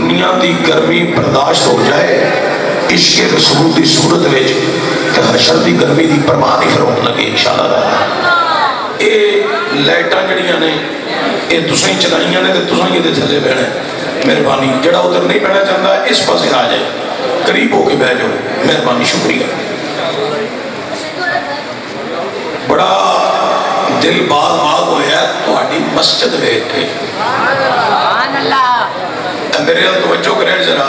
دنیا دی گرمی برداشت ہو جائے عشق رسول دی صورت وچ تے حشر دی گرمی دی پرواہ نہیں فرماؤ لگے انشاءاللہ۔ اے لائٹاں جڑیاں نے اے تسیں چلائیاں نے تے تسیں یہ تھلے بہنا ہے، مہربانی جڑا ادھر نہیں بہنا چاہتا اس پاسے آ جائے، قریب ہو کے بہ جاؤ، مہربانی شکریہ۔ بڑا دل باغ باغ ہویا تہاڈی مسجد ویکھ کے، میرے توجہ کرے ذرا،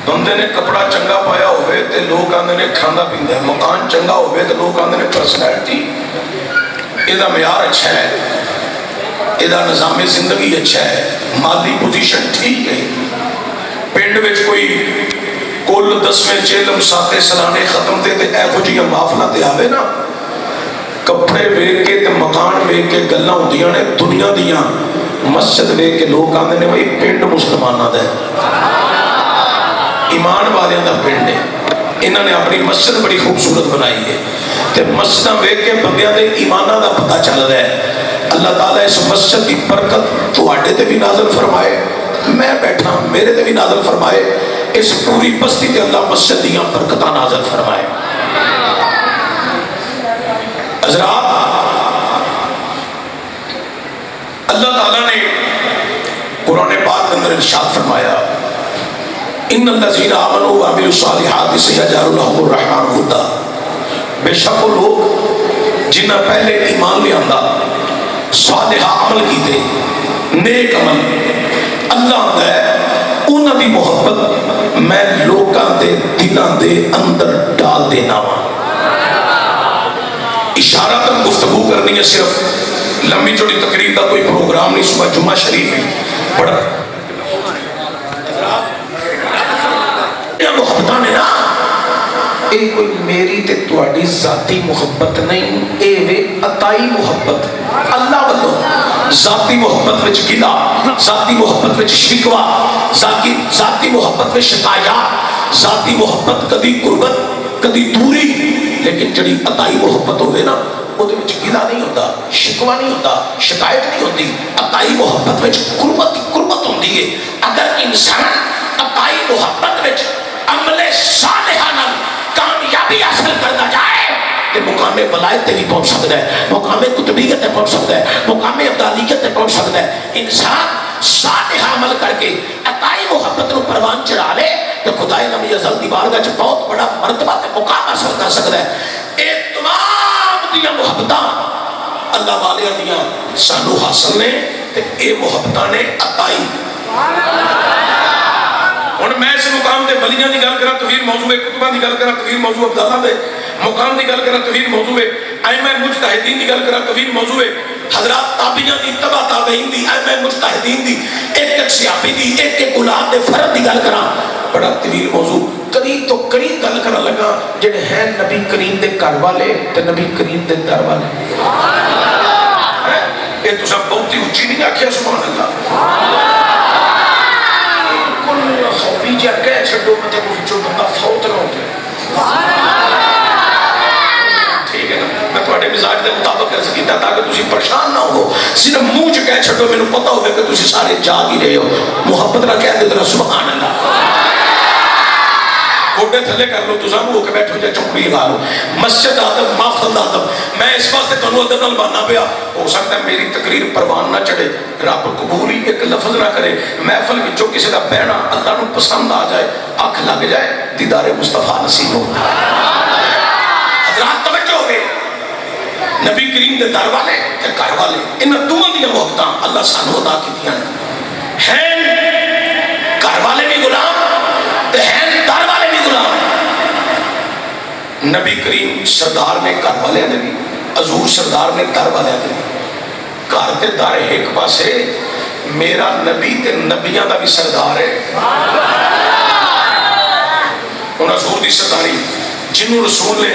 بندے نے کپڑا چنگا پایا ہوئے تے لوگ آندے نے کھانا پیندا ہے، مکان چنگا ہوئے تے لوگ آندے نے پرسنالٹی ایدہ معیار اچھا ہے، ایدہ نظام زندگی اچھا ہے، مالی پوزیشن ٹھیک ہے۔ پنڈ وچ کوئی کل 10ویں چیلم ساتے سلانے ختم دے تے اے کچھ یہ محفلہ تے آوے نا، کپڑے ویک کے تے مکان ویک کے گلاں ہوندیاں نے دنیا دیاں، مسجد ویک کے لوگ آندے نے بھائی پنڈ مسلمانہ دے، ایمان والیاں دا پنڈ ہے، انہوں نے اپنی مسجد بڑی خوبصورت بنائی ہے، تے مسجدہ ویک کے بندیاں دے ایمانہ دا پتہ چل رہا ہے۔ اللہ تعالیٰ اس مسجد کی برکت تو آڈے تے بھی نازل فرمائے، میں بیٹھا میرے تے بھی نازل فرمائے، اس پوری بستی تے اللہ مسجد دیاں برکتہ نازل فرمائے۔ حضرات اللہ تعالیٰ نے قرآن پاک کے اندر ارشاد فرمایا ان الذین آمنوا وعملوا الصالحات سیجعل لهم الرحمن ودا، بے شک وہ لوگ جنہاں پہلے ایمان لے آندا صالح عمل کیتے نیک عمل اللہ دے انہاں دی محبت میں لوکاں دے دلاں دے اندر ڈال دینا وا۔ اشارہ تک گفتگو کرنی ہے، صرف لمبی چوڑی تقریر کا کوئی پروگرام نہیں، صبح جمعہ شریف ہے بڑا محبتہ نے نا، اے کوئی میری تے تواڈی ذاتی محبت نہیں، اے وے عطائی محبت اللہ والوں، ذاتی محبت وچ گلا، ذاتی محبت وچ شکوا، ذاتی محبت وچ شکایات، ذاتی محبت کدی قربت کدی دوری، لیکن جڑی عطائی محبت ہوئے نا وہ دے وچ گلا نہیں ہوتا، شکوا نہیں ہوتا، شکایت نہیں ہوتی، عطائی محبت وچ قربت ہوندی ہے۔ اگر انسان عطائی محبت وچ عمل صالحہ نال کامیابی حاصل کرنا جائے تو مقام ولایت تے بھی پہنچ سکتا ہے، مقام قطبیت تے پہنچ سکتا ہے، مقام ابدالیت تے پہنچ سکتا ہے۔ انسان صالح عمل کر کے عطائی محبت نو پروان چڑھا لے تو خدای نبی ازل دی بارگاہ چ بہت بڑا مرتبہ تے مقام حاصل کر سکتا ہے۔ اے تمام دیاں محبتاں اللہ والے دیاں سانو حاصل نے تے اے محبتاں نے عطائی۔ ہن میں اس مقام دے ولیاں دی گل کراں، توحید موضوع ہے، کتباں دی گل کراں، توحید موضوع عبداللہ دے مقام دی گل کراں، توحید موضوع ہے، ائمہ مجتہدین دی گل کراں، توحید موضوع ہے، حضرات تابعین دی، تبع تابعین دی، ائمہ مجتہدین دی، ایک صحابی دی، ایک اولاد دے فرد دی گل کراں، بڑا طویل موضوع۔ قریب تو قریب گل کرن لگا جڑے ہیں نبی کریم دے گھر والے تے نبی کریم دے در والے۔ اے تساں بہت ہی اونچی نہیں آکھیا سبحان اللہ۔ خوفی جا کہہ چھڑو مطلب جو بندہ فوت نہ ہو جائے، ٹھیک ہے نا، میں تھوڑے مزاج دے مطابق ایسا کیتا تاکہ تسی پریشان نہ ہو، صرف منہ چ کہہ چھڑو مینوں پتہ ہوئے کہ تسی سارے جاگ ہی رہے ہو، محبت نہ کہہ دے ذرا سبحان اللہ۔ گوڑے تھلے کر لو، تساں ہو کے بیٹھو جائے چمڑی لگا لو، مسجد آدم مافند آدم، میں اس واسطے تنو ادھر نال باننا پیا، ہو سکتا ہے میری تقریر پروان نہ چڑھے، رب قبول ہی ایک لفظ نہ کرے، محفل وچوں کسی دا بہنا اللہ نو پسند آ جائے، آنکھ لگ جائے، دیدار مصطفیٰ نصیب ہو۔ حضرات توجہ ہو گئے، نبی کریم دے در والے تے گھر والے، انہاں دوواں دیاں محبتاں اللہ سانو عطا کیتیاں ہیں، گھر والے بھی غلام تے ہیں در والے بھی غلام۔ نبی کریم سردار نے گھر والے نے بھی، حضور سردار نے در والے نے بھی، گھر تے در ایک پاسے، میرا نبی تے نبیاں دا بھی سردار ہے۔ ان حضور دی سرداری جنہوں رسول نے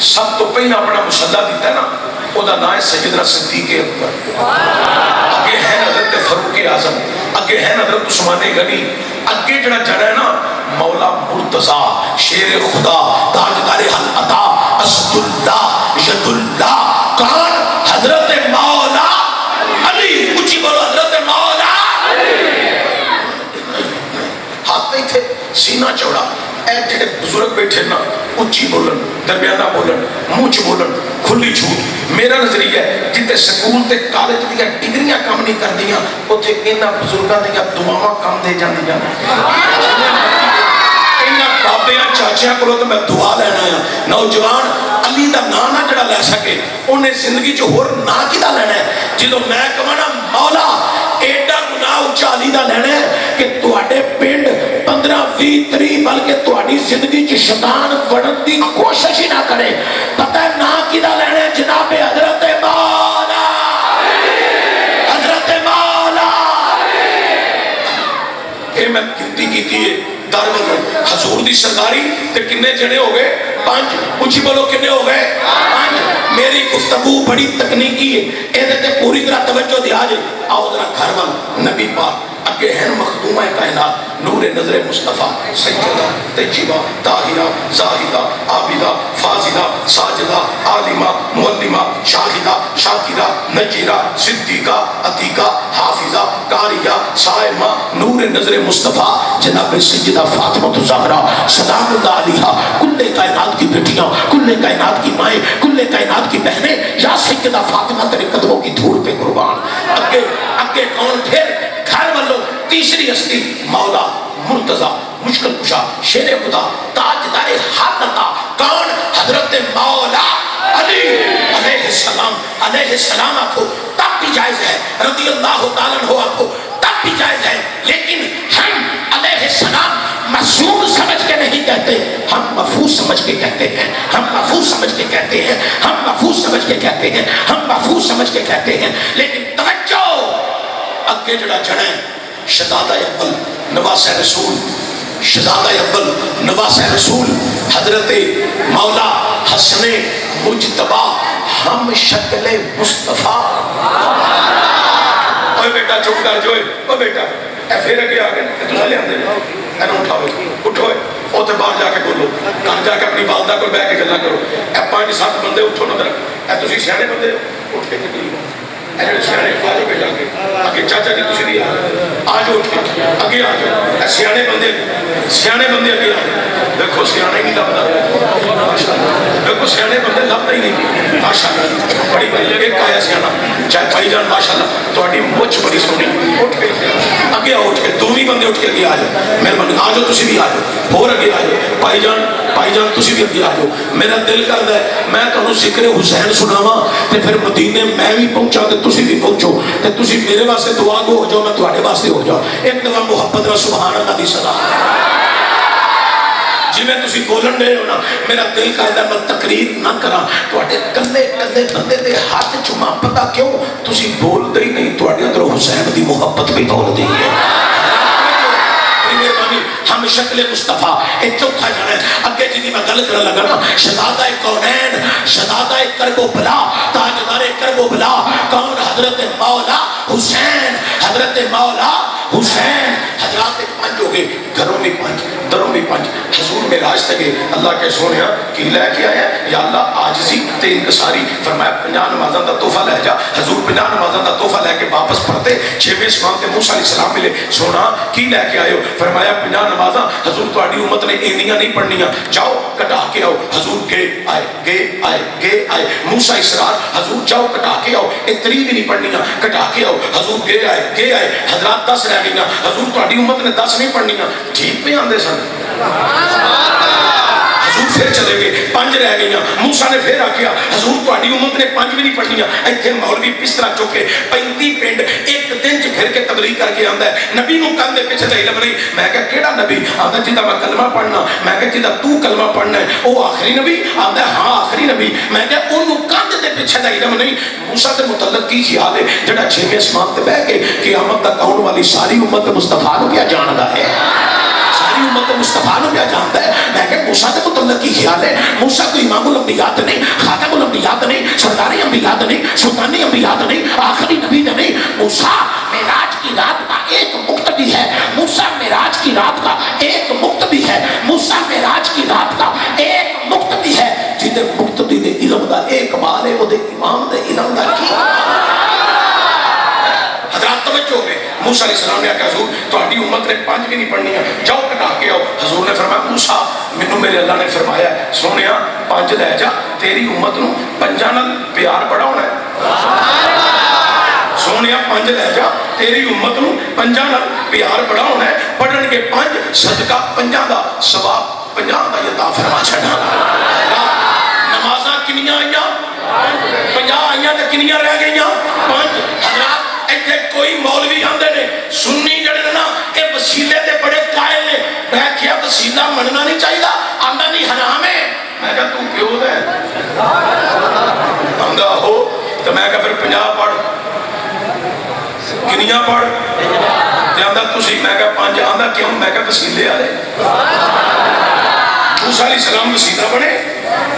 سب تو پہلے اپنا مسلح دیتا ہے نا، وہ دا نام ہے سیدنا صدیق اکبر، اگے ہے حضرت فاروق اعظم، اگے ہے حضرت عثمان غنی، اگے جڑا جڑا ہے نا مولا مرتضیٰ شیر خدا تاجدار حق عطا اسد اللہ ید اللہ، کون؟ حضرت مولا علی، اونچی بولو حضرت مولا علی۔ جڑے بزرگ بیٹھے نا اچھی بولن درمیانہ بولن منہ چ بولن کھلی جھوٹ میرا نظریہ ہے جتنے سکول تے کالج دیا ڈگریاں کام نہیں کردیاں اتنے انہاں بزرگاں دیا دعاواں کام دے جاندیاں انہاں بابیاں چاچیاں کو تو میں دعا لینا ہے نوجوان علی دا نام نہ جڑا لے سکے انہیں زندگی جو ہور نہ کدا لینا ہے جدو میں کہنا مولا ایڈا گناہ اچا علی دا لینا ہے کہ تواڈے پنڈ 15 20 30 بلکہ تواڈی زندگی چ شیطان وڑن دی کوشش ہی نہ کرے پتہ ہے نہ کدا لینا ہے جناب حضرت مولا حضرت مولا اے میں گنتی کیتی ہے حضور دی سرداری تے کنے جنے ہو گئے 5 اچھی بولو کنے ہو گئے 5 میری گفتگو بڑی تکنیکی ہے اے تے پوری طرح توجہ دیا جائے آؤ ذرا گھر وال نبی پاک اگے ہیں مخدومہ کائنات نور نظر مصطفیٰ سیدہ تجیبہ طاہرہ زاہدہ عابدہ فاضلہ ساجدہ عالمہ معلمہ شاہدہ شاکرہ نجیرہ صدیقہ عتیقہ حافظہ قاریہ صائمہ نور نظر مصطفیٰ جناب سیدہ فاطمہ الزہرا سلام اللہ علیہا کل کائنات کی بیٹیاں کل کائنات کی مائیں کل کائنات کی بہنیں یا سیدہ فاطمہ تیرے قدموں کی دھول پہ قربان اگے کون پھر گھر والوں تیسری ہستی مولا مرتضی مشکل کشا شیر خدا تاجدار حد عطا کون حضرت مولا علی علیہ السلام آپ کو تب بھی جائز ہے رضی اللہ تعالیٰ عنہ آپ کو تب بھی جائز ہے لیکن ہم علیہ السلام معصوم سمجھ کے نہیں کہتے ہم محفوظ سمجھ کے کہتے ہیں ہم محفوظ سمجھ کے کہتے ہیں ہم محفوظ سمجھ کے کہتے ہیں ہم محفوظ سمجھ کے کہتے ہیں لیکن توجہ اگے جڑا جڑا ہے شہزادہ اول نواسہ رسول شہزادہ اول نواسہ رسول حضرت مولا حسن مجتبی ہم شکل مصطفیٰ اوے بیٹا چپ کر جو او بیٹا اے پھر اگے آ گئے تو لے آندے اینو اٹھاؤ اٹھو اوتے باہر جا کے بولو گھر جا کے اپنی والدہ کو بیٹھ کے گلاں کرو اے 5-7 بندے اٹھو نہ اے تسی سیانے بندے اٹھ کے نکلو سیانے آجو کے جاگے آگے چاچا جی تسی بھی آجو اٹھ کے اگے آجو سیانے بندے اگے آجو دیکھو سیانے نہیں لبدا دیکھو سیانے بندے لبدا ہی نہیں ماشاءاللہ بڑی بڑی ایک آیا سیانا چاہے بھائی جان ماشاءاللہ تو اڈی مچ بڑی سونی اٹھ کے اگے اٹھ کے دومی بندے اٹھ کے اگے آجو مہربانی آجو تسی بھی آجو اور اگے آجو بھائی جان تسی بھی اگے آجو میرا دل کردا ہے میں تانوں ذکر حسین سناواں تے پھر مدینے میں بھی پہنچا تے تسی بھی پہنچو تے تسی میرے واسطے دعا گو ہو جاؤ میں تواڈے واسطے ہو جاؤ ایک دفعہ محبت و سبحان اللہ دی صدا جی میں تسی بولن دے ہو نا میرا دل کردا میں تقریر نہ کراں تواڈے کلے بندے دے ہاتھ چوما پتہ کیوں تسی بول دے ہی نہیں تواڈے اندر حسین دی محبت بھی بول دی ہے ہم شکل مصطفیٰ ایک چوتھا جانا ہے اگے جی میں گل کرنے لگا نا شہزادہ کونین شہزادہ کرب و بلا تاجدار کرب و بلا کون حضرت مولا حسین حضرت مولا حسین حضرات 5 ہو گئے گھروں میں 5 دروں میں 5 حضور میں راج تک اللہ کے سونیا کی لے کے آیا یا اللہ عاجزی تے انکساری فرمایا 50 نمازاں دا تحفہ لے جا حضور 50 نمازاں دا تحفہ لے کے واپس پڑھتے 6ویں اسمان تے موسیٰ علیہ السلام ملے سونا کی لے کے آئے ہو فرمایا 50 نمازاں حضور تہاڈی امت نے اینیاں نہیں پڑھنیاں جاؤ کٹا کے آؤ حضور گئے آئے موسیٰ اسرار حضور جاؤ کٹا کے آؤ اتری بھی نہیں پڑھنیاں کٹا کے آؤ حضور گئے آئے حضرات 10 رہ گئیاں حضور تہاڈی امت نے 10 نہیں پڑھنیاں ٹھیک پہ آندے سن حضور پھر چلے گئے 5 رہ گئیاں موسیٰ نے پھر آکیا حضور تہاڈی امت نے 5 بھی نہیں پڑھنیاں ایتھے مولوی بسترا چوکے 35 پنڈ ایک دن چ پھر کے تبلیغ کر کے آندا ہے نبی نو کہن دے پیچھے تے علم نہیں میں کہا کیڑا نبی آندا جدا میں کلمہ پڑھنا میں کہا جدا تو کلمہ پڑھنا ہے او آخری نبی آندا ہاں آخری نبی میں کہا اونوں کہن دے پیچھے تے علم نہیں موسیٰ دے متعلق کی خیال ہے جڑا 6ویں اسمان تے بیٹھ کے قیامت تک آਉਣ والی ساری امت مصطفیٰ نو کیا جاندا ہے ساری امت مصطفیٰ نو کیا جانتا ہے میں کہ موسیٰ کے متعلق کی خیال ہے موسیٰ کو امام الانبیاء نہیں خاتم الانبیاء نہیں سردار انبیاء نہیں سلطان انبیاء نہیں آخری نبی نہیں موسیٰ معراج کی رات کا ایک مقتدی ہے موسیٰ معراج کی رات کا ایک مقتدی ہے موسیٰ معراج کی رات کا ایک مقتدی ہے جدے مقتدی دے علم دا ایک بال ہے وہ دے امام دے علم دا کی حضرات توجہ میں موسیٰ علیہ السلام نے کہا حضور تہاڈی امت نے 5 بھی نہیں پڑھنیاں، جاؤ کٹا کے آؤ۔ حضور نے فرمایا موسیٰ مینوں میرے اللہ نے فرمایا سونیا 5 لے جا، تیری امت نو 5 نال پیار بڑا ہونا ہے۔ سونیا 5 لے جا، تیری امت نو 5 نال پیار بڑا ہونا ہے، پڑھن کے 5 صدقہ 5 دا ثواب 50 دا عطا فرما چھڑا۔ نمازاں کنیاں آئیاں 50 آئیاں تے کنیاں رہ گئیاں 5۔ حضرات ایتھے کوئی مولوی آندے نے سنی جڑے نا اے وسیلے تے بڑے قائل نے، میں کیا وسیلہ مننا نہیں چاہیے، آندا نہیں حرام ہے۔ میں کہا تو پیو دے آندا ہو تو میں کہا پھر 50 پڑھ، کنیاں پڑھ تے آندا تسی، میں کہا 5، آندا کیوں؟ میں کہا وسیلے والے۔ موسیٰ علیہ السلام وسیلہ بنے،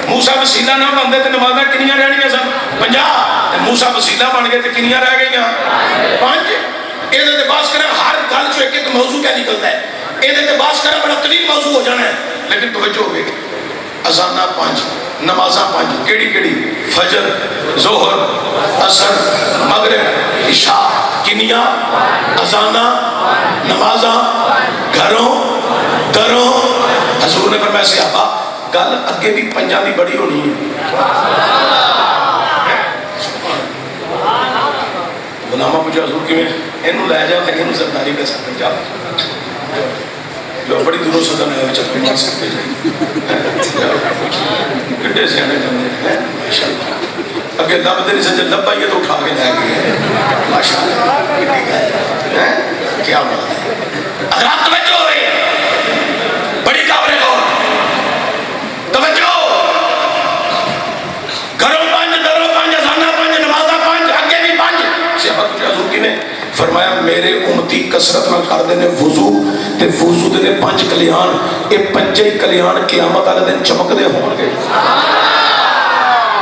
موسیٰ وسیلہ نہ بنتے تو نمازاں کنیاں رہنیاں سن 50، موسیٰ وسیلہ بن گئے تو کنیاں رہ گئیاں 5۔ یہ بات کریں ہر گل چ ایک موضوع کیا نکلتا ہے، یہ بات کریں بڑا طویل موضوع ہو جانا ہے، لیکن توجہ ہوگی اذاناں 5، نمازاں 5، کیڑی کیڑی؟ فجر، ظہر، عصر، مغرب، عشاء، کنیاں، اذاناں، نمازاں، گھروں دروں۔ حضور نے فرمایا صحابہ گل اگے بھی 5 دی بڑی ہونی ہے۔ غلامہ پوچھا حضور کیویں؟ اینوں لے جا تے اینوں سرداری پہ سکتے جا، جو بڑی دوروں سدن ہے چک پہ نہیں سکتے جائیں کڈے سیانے جاندے ہیں ماشاءاللہ، اگے لبدے نہیں سن، جے لب آئیے تو اٹھا کے لے گئے ماشاءاللہ۔ کیا بات ہے حضرات، توجہ ہو رہی ہے بڑی قابل غور، توجہ۔ گھروں 5، دروں 5، اذاناں 5، نمازاں 5، اگے بھی 5۔ صحابہ پوچھا حضور کی نے فرمایا میرے امتی کثرت نہ کر دینے وضو تے وضو دے 5 کلیان، یہ 5 کلیان قیامت والے دن چمکدے ہون گے،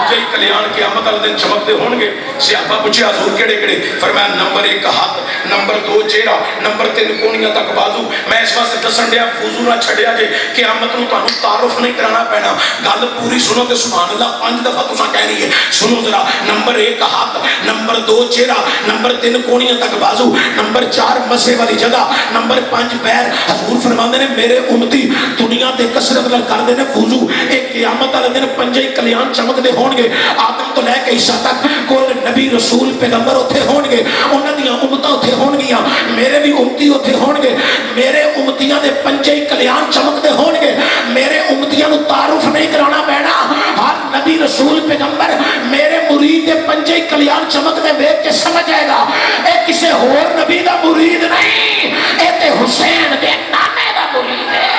5 کلیان قیامت والے دن چمکدے ہون گے۔ صحابہ پوچھے حضور کیڑے کیڑے؟ فرمایا نمبر 1 ہاتھ، نمبر 2 چہرہ، نمبر 3 کونیاں تک بازو۔ میں اس واسطے دسن دیا وضو نہ چھڈیا جے قیامت نوں تانوں تعارف نہیں کرانا پینا، گل پوری سنو تے سبحان اللہ 5 دفعہ تساں کہنی ہے، سنو ذرا۔ نمبر 1 ہاتھ، نمبر 2 چہرہ، نمبر 3 کونیاں تک بازو، نمبر 4 مسے والی جگہ، نمبر 5 پیر۔ حضور فرماندے نے میرے امتی دنیا تے کثرت نال کردے نے وضو، اے قیامت والے دن 5 کلیان چمکدے ہون گے، آدم تو لے کے عیسیٰ تک کل نبی رسول پیغمبر اتھے ہون گے، انہاں دیاں امتاں اتھے ہون گیاں، میرے بھی امتی اتھے ہون گے، میرے امتیاں دے 5 کلیان چمکدے ہون گے، میرے امتیاں نو تعارف نہیں کرانا پینا، ہر نبی رسول پیغمبر میرے مرید دے 5 کلیان چمکدے ویکھ کے سمجھ جائے گا اے کسے ہور نبی دا مرید نہیں، اے تے حسین دے نانے دا مرید ہے،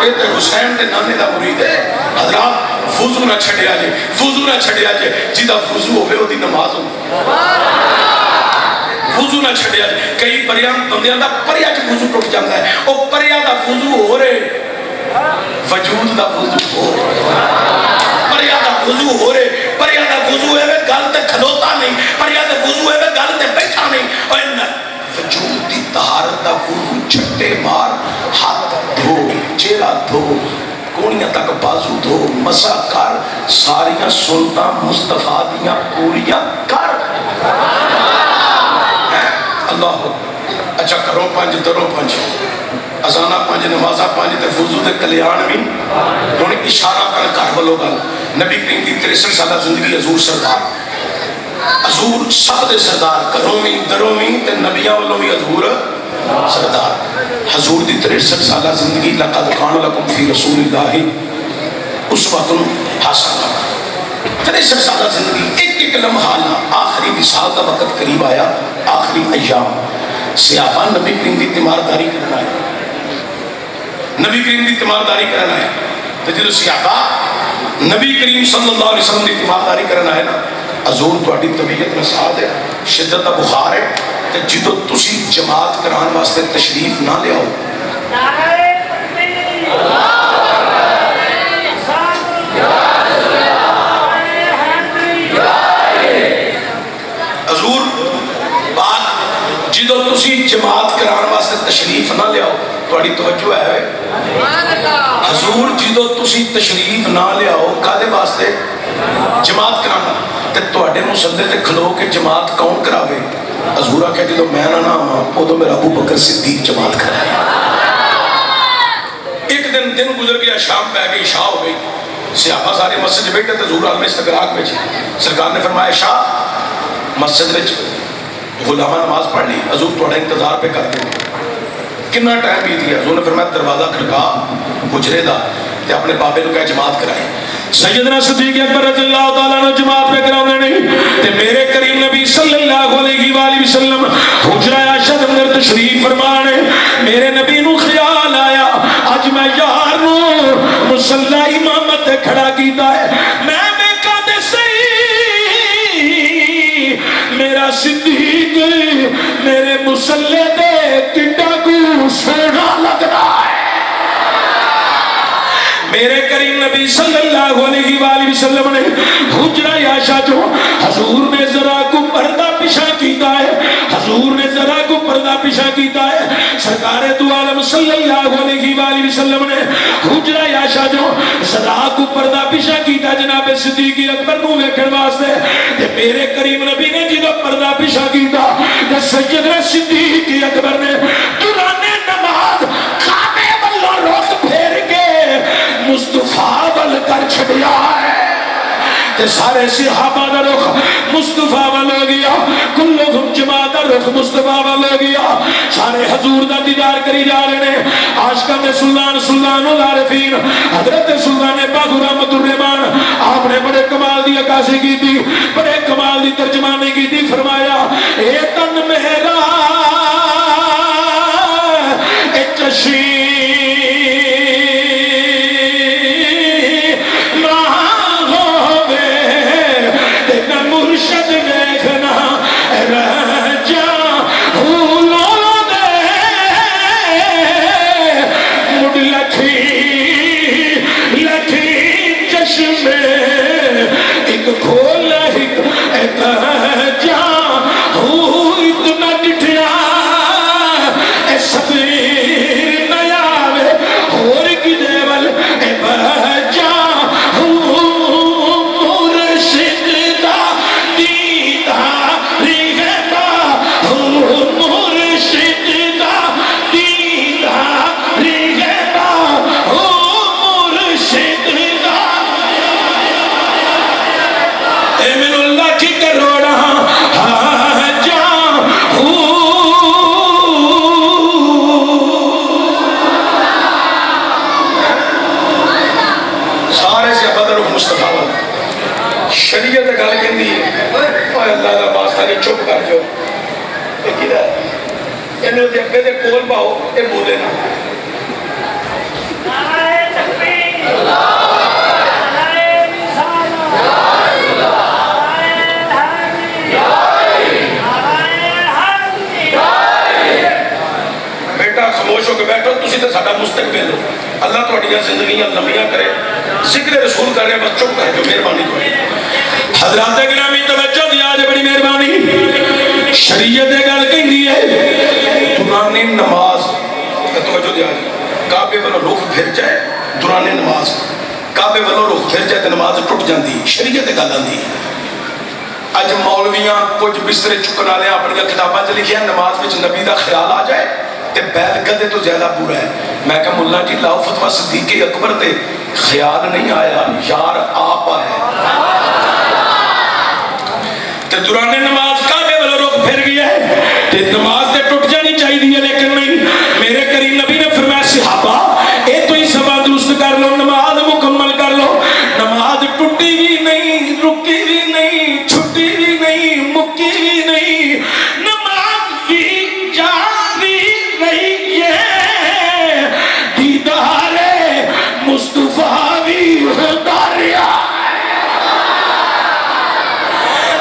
اے تے حسین دے نانے دا مرید ہے۔ حضرات وضو نہ چھڑیا جے، وضو نہ چھڑیا جے، جیدہ وضو ہوئے وہ دی نماز ہو، وضو نہ چھڑیا جے۔ کئی پریان بندیاں دا پریا چ وضو ٹوٹ جاتا ہے، او پریا دا وضو ہو رہے، وجود دا وضو ہو رہے، پریا دا وضو ہو رہے، پریا دا وضو ہے وہ گل تے کھلوتا نہیں، پریا دا وضو ہے وہ گل تے بیٹھا نہیں، اور وجود دی طہارت دا وضو چھٹے مار، ہاتھ دھو، چہرہ دھو، کونیاں تک بازو دھو، مسا کر، ساریاں سنتاں مصطفیٰ دیاں پوریاں کر۔ اللہ اچھا کرو 5 درو 5، اذاناں 5، نمازاں 5 تے وضو دے کلیان بھی۔ ہن اشارہ کر بولو گل، نبی کریم دی 63 سالہ زندگی حضور سردار، حضور سب دے سردار، گھروں میں دروں میں تے نبیاں والوں بھی حضور سردار۔ حضور دی 63 سالہ زندگی لقد کان لکم فی رسول اللہ اسوۃ حسنہ، 63 سالہ زندگی، ایک ایک لمحہ نہ، آخری وصال کا وقت قریب آیا، آخری ایام، صحابہ نبی کریم دی تیمارداری کرنا ہے، نبی کریم دی تیمارداری کرنا ہے، تو جب صحابہ نبی کریم صلی اللہ علیہ وسلم دی تیمارداری کرنا ہے نا، حضور تہاڈی طبیعت نساد ہے، شدت دا بخار ہے، تے جدوں تسی جماعت کران واسطے تشریف نہ لے آؤ، حضور بات جدوں تسی جماعت کران واسطے تشریف نہ لے آؤ، تہاڈی توجہ ہے حضور جدوں تسی تشریف نہ لے آؤ کادے واسطے؟ جماعت کرانا، تے تواڈے مسلے تے کھلو کے جماعت کون کراوے؟ حضور آکھیا جدوں میں نہ آواں ادوں میرا ابو بکر صدیق جماعت کرائے۔ ایک دن گزر گیا، شام پہ گئی، عشاء ہو گئی، صحابہ سارے مسجد بیٹھے تے حضور عالم استغراق میں سرکار نے فرمایا عشاء مسجد وچ غلامہ نماز پڑھ لی، حضور تھوڑا انتظار پہ کر دیں کتنا ٹائم بیت گیا؟ حضور نے فرمایا دروازہ کھڑکا حجرے دا تے اپنے بابے نو کہا جماعت کرائے۔ سیدنا صدیق اکبر رضی اللہ تعالیٰ نے جماعت پہ کراؤں نہیں تے میرے کریم نبی صلی اللہ علیہ وآلہ وسلم حجرہ عائشہ دے اندر تشریف فرمانے، میرے نبی نو خیال آیا اج میں یار نو مصلی امامت تے کھڑا کیتا ہے، میں دیکھا تے صحیح میرا صدیق میرے مصلی دے کنڈا کو سونا لگ رہا ہے۔ میرے کریم نبی صلی اللہ علیہ وآلہ وسلم نے حجرہ عائشہ جو حضور نے ذرا کو پردہ پیشہ کیتا ہے، حضور نے ذرا کو پردہ پیشہ کیتا ہے، سرکار دو عالم صلی اللہ علیہ وآلہ وسلم نے حجرہ عائشہ جو ذرا کو پردہ پیشہ کیتا جناب صدیق اکبر نو ویکھن واسطے تے میرے کریم نبی نے جدوں پردہ پیشہ کیتا تے سیدنا صدیق اکبر نے دوران نماز کعبے والوں رخ پھیر کے مصطفیٰ ول کر چھڑیا ہے تے سارے صحابہ دا رخ مصطفیٰ ول ہو گیا، کلہم جماعت دا رخ مصطفیٰ ول ہو گیا، سارے حضور دا دیدار کری جا رہے ہیں۔ عاشقاں دے سلطان سلطان العارفین حضرت سلطان باہو رحمۃ الرحمان آپ نے بڑے کمال دی عکاسی کی تھی، بڑے کمال دی ترجمانی کی تھی، فرمایا اے تن میرا اے چشی شریعت گل کہندی ہے اللہ دا واسطہ نہیں چپ کر جو اینو دے اگے دے کول پاؤ اے بولے نا بیٹا خاموش ہو کے بیٹھو، تسی تے ساڈا مستقبل ہو، اللہ تہاڈیاں زندگیاں لمبیاں کرے، ذکر رسول کر رہے بس چپ کر جو مہربانی کرے۔ حضرات گرامی توجہ دی آج بڑی مہربانی، شریعت دے گل کہندی ہے دوران نماز توجہ دی آج کعبے والوں رخ پھر جائے، دوران نماز کعبے والوں رخ پھر جائے تے نماز ٹوٹ جاندی، شریعت دے گل آندی۔ اج مولویاں کچھ بسترے چکن والے اپنی کتاباں چ لکھیا نماز وچ نبی دا خیال آ جائے تے بیل گدے تو زیادہ برا ہے۔ میں کہا ملا جی لاؤ فتویٰ صدیق اکبر تے خیال نہیں آیا، یار آپ آئے تے دوران نماز کعبے والا رخ پھر گیا ہے تے نماز تے ٹوٹ جانی چاہیے لیکن نہیں۔ میرے کریم نبی نے فرمایا صحابہ اے تو ہی سبا درست کر لو، نماز مکمل کر لو، نماز ٹوٹی بھی نہیں، رکی بھی نہیں، چھٹی بھی نہیں، مکی بھی نہیں، نماز بھی جاری رہی ہے، دیدار مصطفیٰ بھی ہوتا رہا،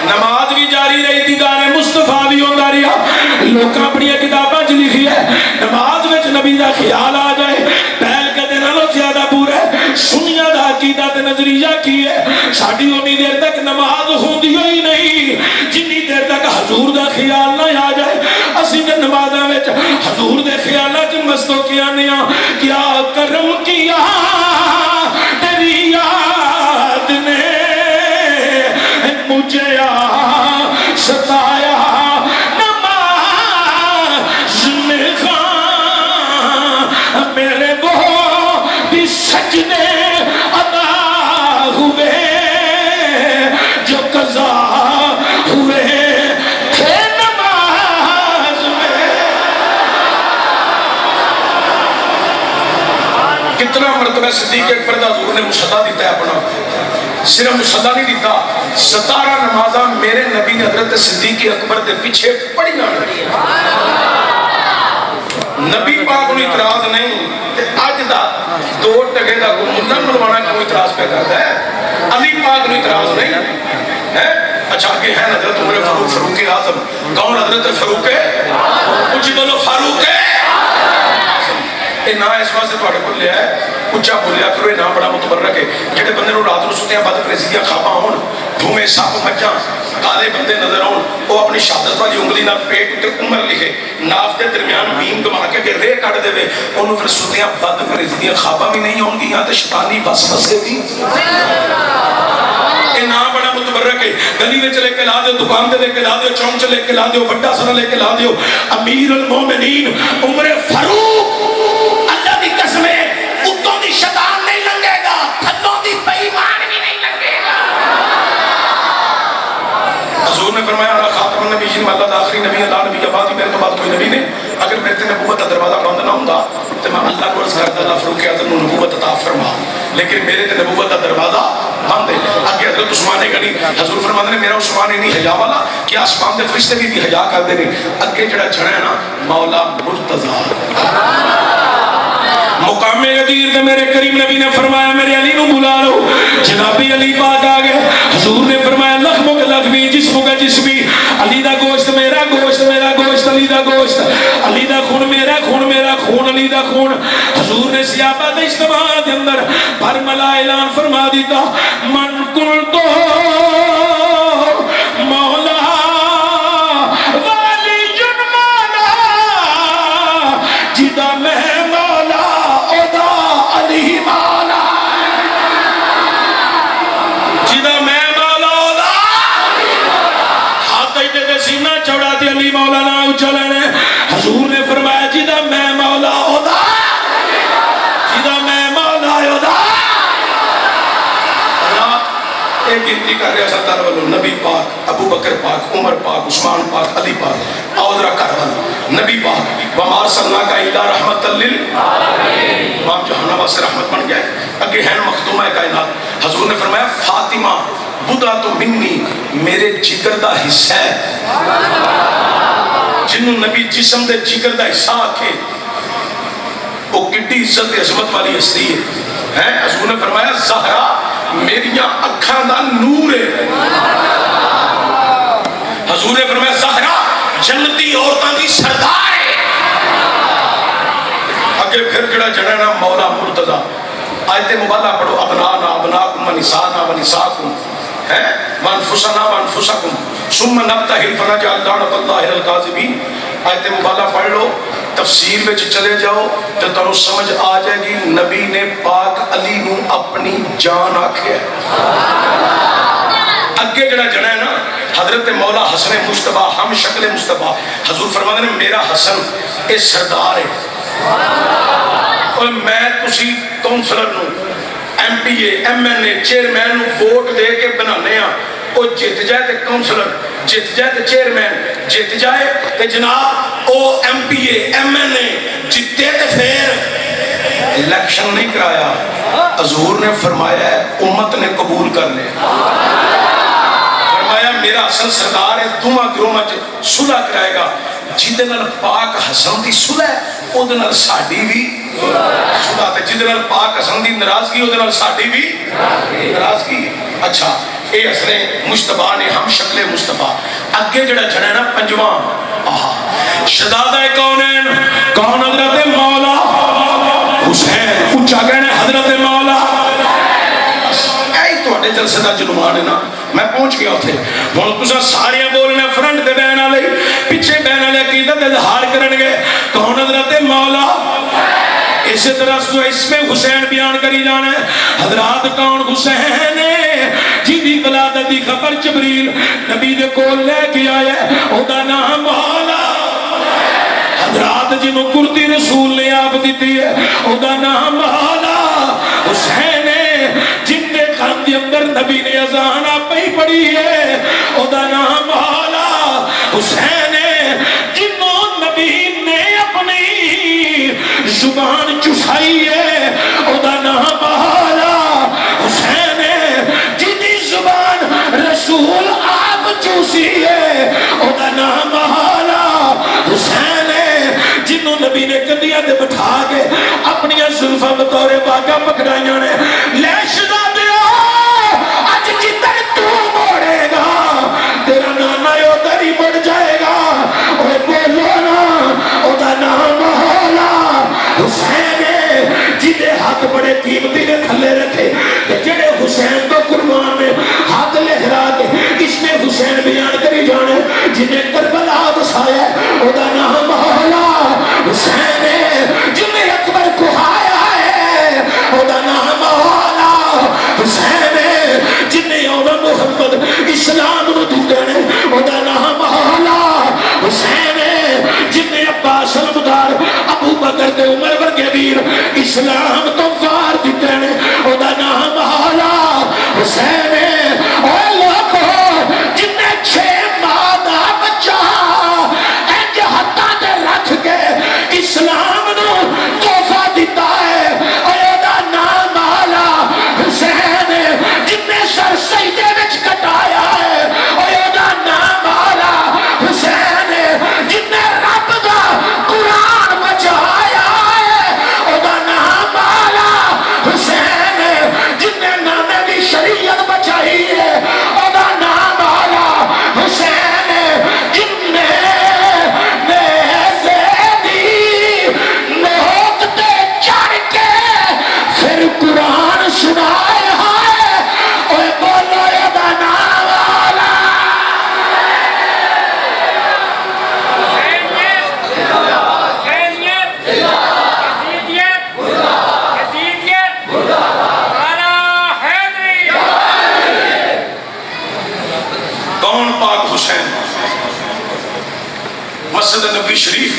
نماز بھی جاری رہی، دیدار مصطفیٰ بھی ہوتا رہا۔ لوگ اپنی کتاباں چ لکھی ہے نماز وچ نبی دا خیال آ جائے پہل کدے نالوں زیادہ برا ہے۔ سنیا دا عقیدہ تے نظریہ کی ہے ساڈی اونی دیر تک نماز ہوندی ہوئی نہیں جنی دیر تک حضور دا خیال نہ آ جائے۔ اسی تے نمازاں وچ حضور دے خیالاں چ مست ہو کے آنے ہاں، کیا کرم کیا تیری یاد نے مجھے ستایا نماز میں خواہ میرے وہ بھی سجدے ادا ہوئے جو قضا ہوئے تھے نماز میں. کتنا مرتبہ صدیق اکبر دا حضور نے مشہدہ دیتا ہے اپنا. صرف مشہدہ نہیں دیتا، 17 نمازاں میرے نبی نے حضرت صدیق اکبر دے پیچھے پڑھی نہ نبی پاک کو اعتراض نہیں. اج دا 2 ٹکے دا ملا ملوانا کیوں اعتراض پہ کرتا ہے؟ علی پاک کو اعتراض نہیں ہے. اچھا کہ ہے حضرت عمر فاروق اعظم. کون حضرت فاروق ہے؟ کچھ بولو فاروق ہے. یہ نہ اس واسطے تھوڑے کو لیا ہے اچھا بولیا کرو. یہ نام بڑا متبرک ہے. جڑے بندے نوں رات نوں ستیاں بد پریزیاں خواباں ہون، دھومے سپ مجھاں کالے بندے نظر آؤ، وہ اپنی شہادت والی انگلی نال پیٹ تے عمر لکھے، ناف دے درمیان میم گما کے رے کٹ دے، انہوں پھر ستیاں بد پریزیاں خواباں بھی نہیں ہون گیاں تے شیطانی بس بسے بھی. یہ نام بڑا متبرک ہے. گلی میں لے کے لا دیو، دکان دے لے کے لا دیو، چونچ لے کے لا دیو، بڑا سرا لے کے لا دیو. امیر المومنین عمر فاروق، اللہ دی قسم ہے اتوں دی شیطان نہیں لنگے گا، تھلوں دی بے ایمان بھی نہیں لنگے گا. حضور نے فرمایا اللہ خاتم النبیین اللہ دا آخری نبی اللہ نبی کے بعد ہی میرے تو بعد کوئی نبی نہیں. اگر میرے تے نبوت کا دروازہ بند نہ ہوندا تو میں اللہ کو عرض کرتا اللہ فاروق اعظم کو نبوت عطا فرما، لیکن میرے تے نبوت کا دروازہ بند ہے. اگے حضرت عثمان غنی حضور فرماتے ہیں میرا عثمان نہیں حیا والا کہ آسمان دے فرشتے بھی حیا کرتے ہیں. اگے جڑا چڑھا ہے نا مولا مرتضیٰ مقام غدیر تے میرے کریم نبی نے فرمایا میرے علی نو بلا لو. جنابی علی پاک آ گئے. حضور نے فرمایا لخمو کا لخمی جسمو کا جسمی، علی دا گوشت میرا گوشت، میرا گوشت علی دا گوشت، علی دا خون میرا خون، میرا خون علی دا خون. حضور نے صحابہ دے اجتماع دے اندر برملا اعلان فرما دیتا من کل تو مولا والی جن مولا جدا میں مولا ادا علی مولا جدا میں مولا ادا ہاتھ ایتے دے سینہ چوڑا تے علی مولا نہ اچھلنے. حضور نے فرمایا جدا میں مولا ادا جدا میں مولا ادا. ایک گنتی کر رہا سردار والو نبی پاک، ابو بکر پاک، عمر پاک، عثمان پاک، علی پاک، آودرہ کربل نبی پاک وَمَا أَرْسَلْنَاكَ إِلَّا رَحْمَةً لِلْعَالَمِينَ. امام جہاں واسطے رحمت بن گئے. اگے ہیں مخدومہ کائنات. حضور نے فرمایا فاطمہ بُدَا تو منی میرے جگر دا حصہ ہے. جنہوں نبی جسم دے جگر دا حصہ آکھے وہ کٹی عزت عظمت والی ہستی ہے. حضور نے فرمایا زہرا میریاں اکھاں دا نور ہے. حضور نے فرمایا زہرا جنتی عورتاں دی سردار ہے. اگے پھر جڑا جڑنا مولا مرتضیٰ. آیت مبالہ پڑھو ابنانا ابناکم ونسانا ونساکم وانفسنا وانفسکم ثم نبتہل فنجعل لعنۃ اللہ علی الکاذبین. آیت مبالہ پڑھ لو، تفسیر میں چلے جاؤ تو تمہیں سمجھ آ جائے گی نبی نے پاک علی نو اپنی جان آکھیا ہے. اگے جڑا جڑا ہے نا حضرت مولا حسن مجتبیٰ ہم شکل مصطفیٰ. حضور فرماتے ہیں میرا حسن اے سردار ہے اور میں تسی کونسلر نو M P A M N A chairman نو ووٹ دے کے بنانے ہاں. وہ جیت جائے تے کونسلر، جیت جائے تے چیئرمین، جیت جائے تے جناب او M P A M N A جیتے تے پھر الیکشن نہیں کرایا. حضور نے فرمایا ہے امت نے قبول کر لیا. فرمایا میرا حسن سردار ہے دوما گروہ میں صلح کرائے گا. جیدے نال پاک حسن دی صلح ہے او دے نال ساڈی بھی صلح ہے. جیدے نال پاک حسن دی ناراضگی او دے نال ساڈی بھی ناراضگی. اچھا اے حسن مجتبیٰ نے ہم شکل مصطفیٰ. اگے جڑا جڑا ہے نا پنجواں شہزادہ کونین کون حضرت مولا حسین. اونچا کہنا حضرت مولا تھوڑے جلسے دا جنوان ہے نا. میں پہنچ گیا تھے ہوں تسا سارے بولنا فرنٹ دے بہنا لے پیچھے بہنا لے عقیدت اظہار کرن گے کون حضرت مولا. اسی طرح سو اس میں حسین بیان کری جانا ہے. حضرات کون حسین ہے جی دی ولادت دی خبر جبریل نبی دے کول لے کے آیا ہے, او دا نام مولا. حضرات جنہوں کرتی رسول نے آپ دیتی ہے, او دا نام مولا حسین ہے. جن دے خان دے اندر نبی نے اذان آپ ہی پڑھی ہے, او دا نام مولا حسین ہے. جنہوں نبی نے اپنی زبان چسائی ہے, او دا نام مولا حسین ہے. جنہی زبان رسول آپ چوسی ہے, او دا نام مولا حسین ہے. جنہوں نبی نے کندیاں دے بٹھا کے اپنی زلفاں بطور باغا پکڑائیاں نے, لے شہزادے اج جدھر تو موڑے گا تیرا نانا ادھر ہی مڑ جائے گا. اور بولو نا, او دا نام مولا حسین ہے. جنہیں ہاتھ بڑے قیمتی نے تھلے رکھے, جڑے حسین تو قربان میں ہاتھ لہرا کے اس میں حسین بیان کری جانے, جنہیں کربلا بسایا او دا نام مولا حسین ہے. جنہیں اکبر کہایا ہے, او دا نام مولا حسین ہے. جنہیں اولا محمد اسلام نو دیتے ہیں, او دا نام مولا حسین ہے. جنہیں عباس علمدار ابو بکر دے عمر ورگے ویر اسلام تو وار دیتے ہیں, او دا نام مولا حسین ہے. اے لوگو جنہیں 6 ماہ دا بچہ انج ہتھاں تے رکھ کے اسلام نو تحفہ دیتا ہے, اے دا نام مولا حسین ہے. جنہیں سر سجدے وچ کٹایا ہے, اے دا نام مولا حسین ہے. جنہیں رب دا قرآن بچایا ہے, او دا نام مولا حسین ہے. جنہیں نانے دی شریعت بچائی ہے, او دا نام مولا حسین ہے. جنہیں نیزے دی نوک تے چڑھ کے پھر قرآن سنایا ہے, اوے بولو اے دا نام مولا کون پاک حسین. مسجد نبی شریف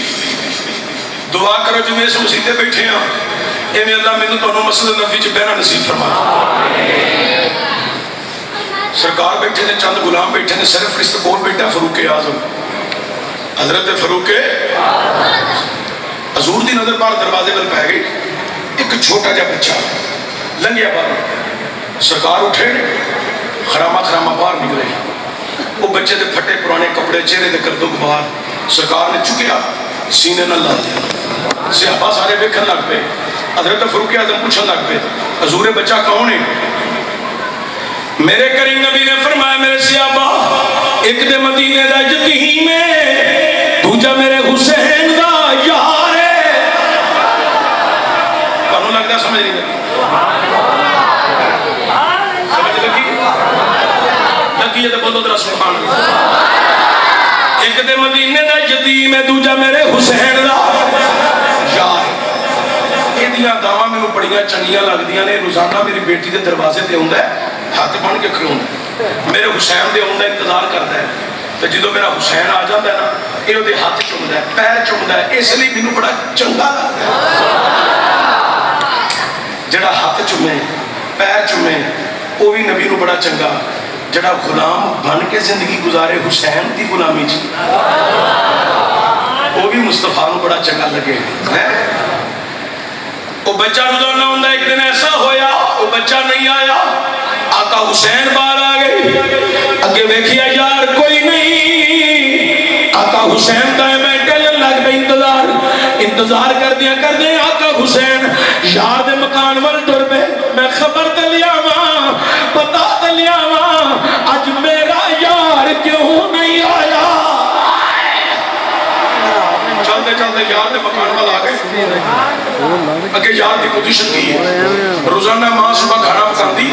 دعا کرو جو میں اس مسجد بیٹھے ہیں, اے میں اللہ میں تو مسجد نبی چ بہنا نصیب فرما. سرکار بیٹھے نے, چند غلام بیٹھے نے, صرف فرشتہ کون بیٹھا فاروق اعظم حضرت فاروق حضور دی نظر بار دروازے پر پہ گئی. ایک چھوٹا جا بچہ لنگیا باہر, سرکار اٹھے خرامہ خرامہ باہر نکلے. وہ بچے دے پھٹے پرانے کپڑے چہرے دے کردو باہر سرکار نے چکیا سینے نہ لا دیا. صحابہ سارے دیکھن لگ پے. حضرت فاروق اعظم پوچھن لگ پے حضور بچہ کون ہے؟ میرے کریم نبی نے فرمایا میرے صحابہ ایک دے مدینے دا یتیم ہے, دوجا میرے حسین دا یار ہے. کانوں لگتا سمجھ نہیں لگی؟ سمجھ لگی؟ لگی ہے تو بولو ذرا سبحان اللہ. ایک دے مدینے دا یتیم ہے, دوجا میرے حسین دا یار. یہ دیاں دعواں میں بڑیاں چنگیاں لگدیاں نے. روزانہ میری بیٹی دے دروازے تے ہوندا ہے, ہاتھ بن کے کھلوندا ہے, میرے حسین دے ہوندا انتظار کردا ہے. تے جدوں میرا حسین آ جاندا ہے نا, یہ دے ہاتھ چومدا ہے, پیر چومدا ہے. اس لیے مینوں بڑا چنگا لگدا ہے. جڑا ہاتھ چومے پیر چومے وہ بھی نبی نو بڑا چنگا. جڑا غلام بن کے زندگی گزارے حسین دی غلامی جی, وہ بھی مصطفیٰ نو بڑا چنگا لگے. وہ بچہ روزانہ ہوندا, ایک دن ایسا ہویا وہ بچہ نہیں آیا, آقا حسین باہر آ گئی. اگے ویکھیا یار کوئی نہیں, آقا حسین دائیں بیٹھے لگ پہ انتظار کردیا آقا حسین یار دے مکان ول ٹر پے. میں خبر تے لیاواں, پتہ تے لیاواں, اج میرا یار کیوں نہیں آیا. چلتے چلتے یار دے مکان ول آ گئے. اگے یار دی پوزیشن کی ہے, روزانہ ماں صبح کھانا پکاندی,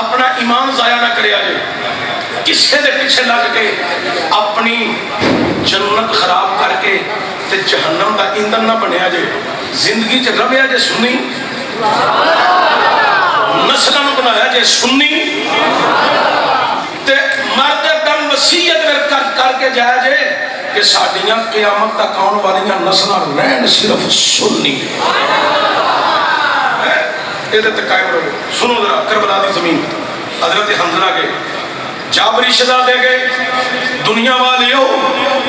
اپنا ایمان ضائع نہ کریا جے، کسے دے پیچھے لگ کے اپنی جنت خراب کر کے تے جہنم دا ایندھن نہ بنیا جے، زندگی چ رہیا جے سنی، نسلاں نوں بنایا جے سنی، تے مرد دم وصیت کر کے جایا جے کہ ساڈیاں قیامت تک آن والیاں نسلاں رہن صرف سنی۔ یہ تے قائم رہو۔ سنو ذرا کربلا دی زمین، حضرت حنظلہ کے جابری شہزادے گئے، دنیا والے ہو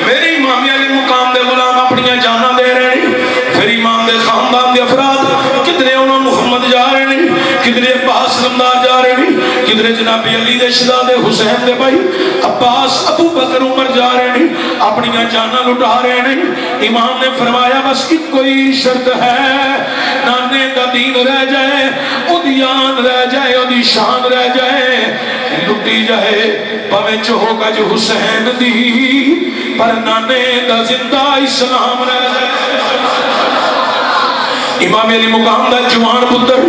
میری امامی علی مقام دے غلام اپنی جاناں دے رہے ہیں، پھر امام دے خاندان دے افراد کدھرے انہوں محمد جا رہے ہیں، کدھرے عباس نمدار جا رہے ہیں، کدھرے جناب علی دے شہزادے حسین دے بھائی عباس ابو بکر عمر جا رہے ہیں، اپنی جاناں لٹا رہے ہیں۔ امام نے فرمایا بس ایک کوئی شرط ہے، نانے دا دین رہ جائے، او دی آن رہ جائے، او دی شان رہ جائے، لٹی جائے پویں چوکا جو حسین دی، پر نانے دا زندہ اسلام رہ جائے۔ امام علی مقام دا جوان پتر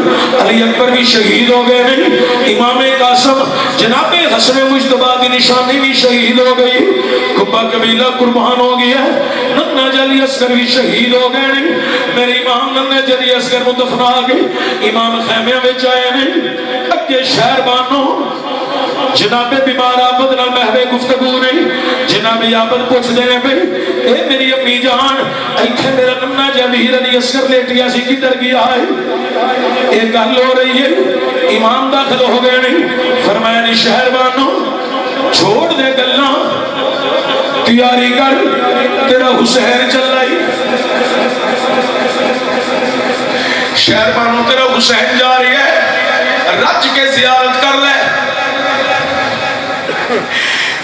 علی اکبر بھی شہید ہو گئے ہیں، امام قاسم جناب حسن مجتبیٰ دی نشانی بھی شہید ہو گئی، کبا قبیلہ قربان ہو گیا، ننہ جلی اصغر بھی شہید ہو گئے ہیں، میرے امام ننہ جلی اصغر مدفنا گئے، امام خیمے میں آئے ہیں، اکے شہر بانوں جناب بیمار آبد نال محوے گفتگو نہیں، جناب آبد پوچھ دینے پہ اے میری امی جان ایتھے میرا نمنا جبیر علی اصغر لیٹیا سی کدھر گیا ہے، ایک گل ہو رہی ہے، امام داخل ہو گئے نہیں، فرمایا نہیں شہر بانو چھوڑ دے گلنا، تیاری کر تیرا حسین چل رہی، شہر بانو تیرا حسین جا رہی ہے، رج کے زیارت کر لے۔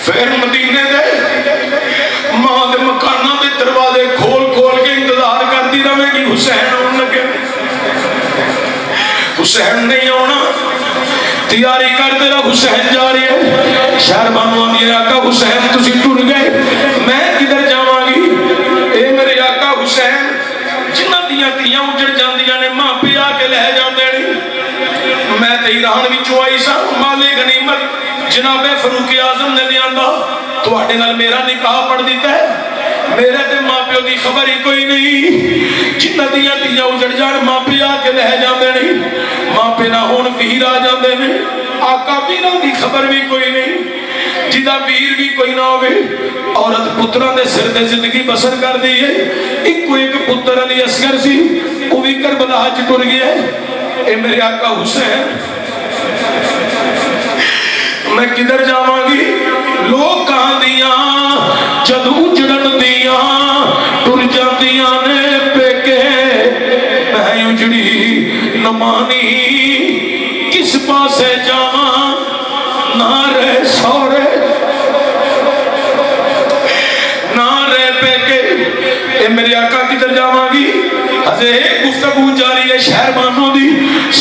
پھر مدینے دے ماں دے مکانہ دے دروازے کھول کھول کے انتظار کرتی رہے گی حسین آن لگے، حسین نہیں آنا، تیاری کر تیرا حسین جا رہی ہے۔ شہر بانو آدھی آقا حسین تسی ٹر گئے، میں کدھر جاواں گی؟ اے میرے آقا حسین جنہ دیاں تیاں اجڑ جاندیاں نے ماں پہ آ کے لے جاندے نہیں، میں تے ایران وچوں آئی سا مال غنیمت جناب فاروق اعظم نے لیاندا تواڈے نال میرا نکاح پڑھ دیتا ہے، میرے تے ماں پیو دی خبر ہی کوئی نہیں، جنہ دیاں تیاں اجڑ جان ماں پہ آ کے لے جاندے نہیں، ماں پہ نہ ہون ویر آ جاندے نے، آقا ویراں دی خبر بھی کوئی نہیں، جدا ویر بھی کوئی نہ ہوئے، عورت پتراں دے سر تے زندگی بسر کر دی ہے، ایک پتر علی اصغر سی وہ بھی کربلا وچ ٹر گیا ہے، اے میرے آقا حسین میں کدھر جاواں گی؟ لوگ کہاں دیاں جد اجڑن دیاں ٹر جاندیاں نے پیکے، میں اجڑی نمانی کس پاسے جاواں نہ رہ سورے نہ رہ پیکے، اے میرے آقا کدھر جاواں گی؟ حضرت گفتگو جاری ہے شہر بانوں دی،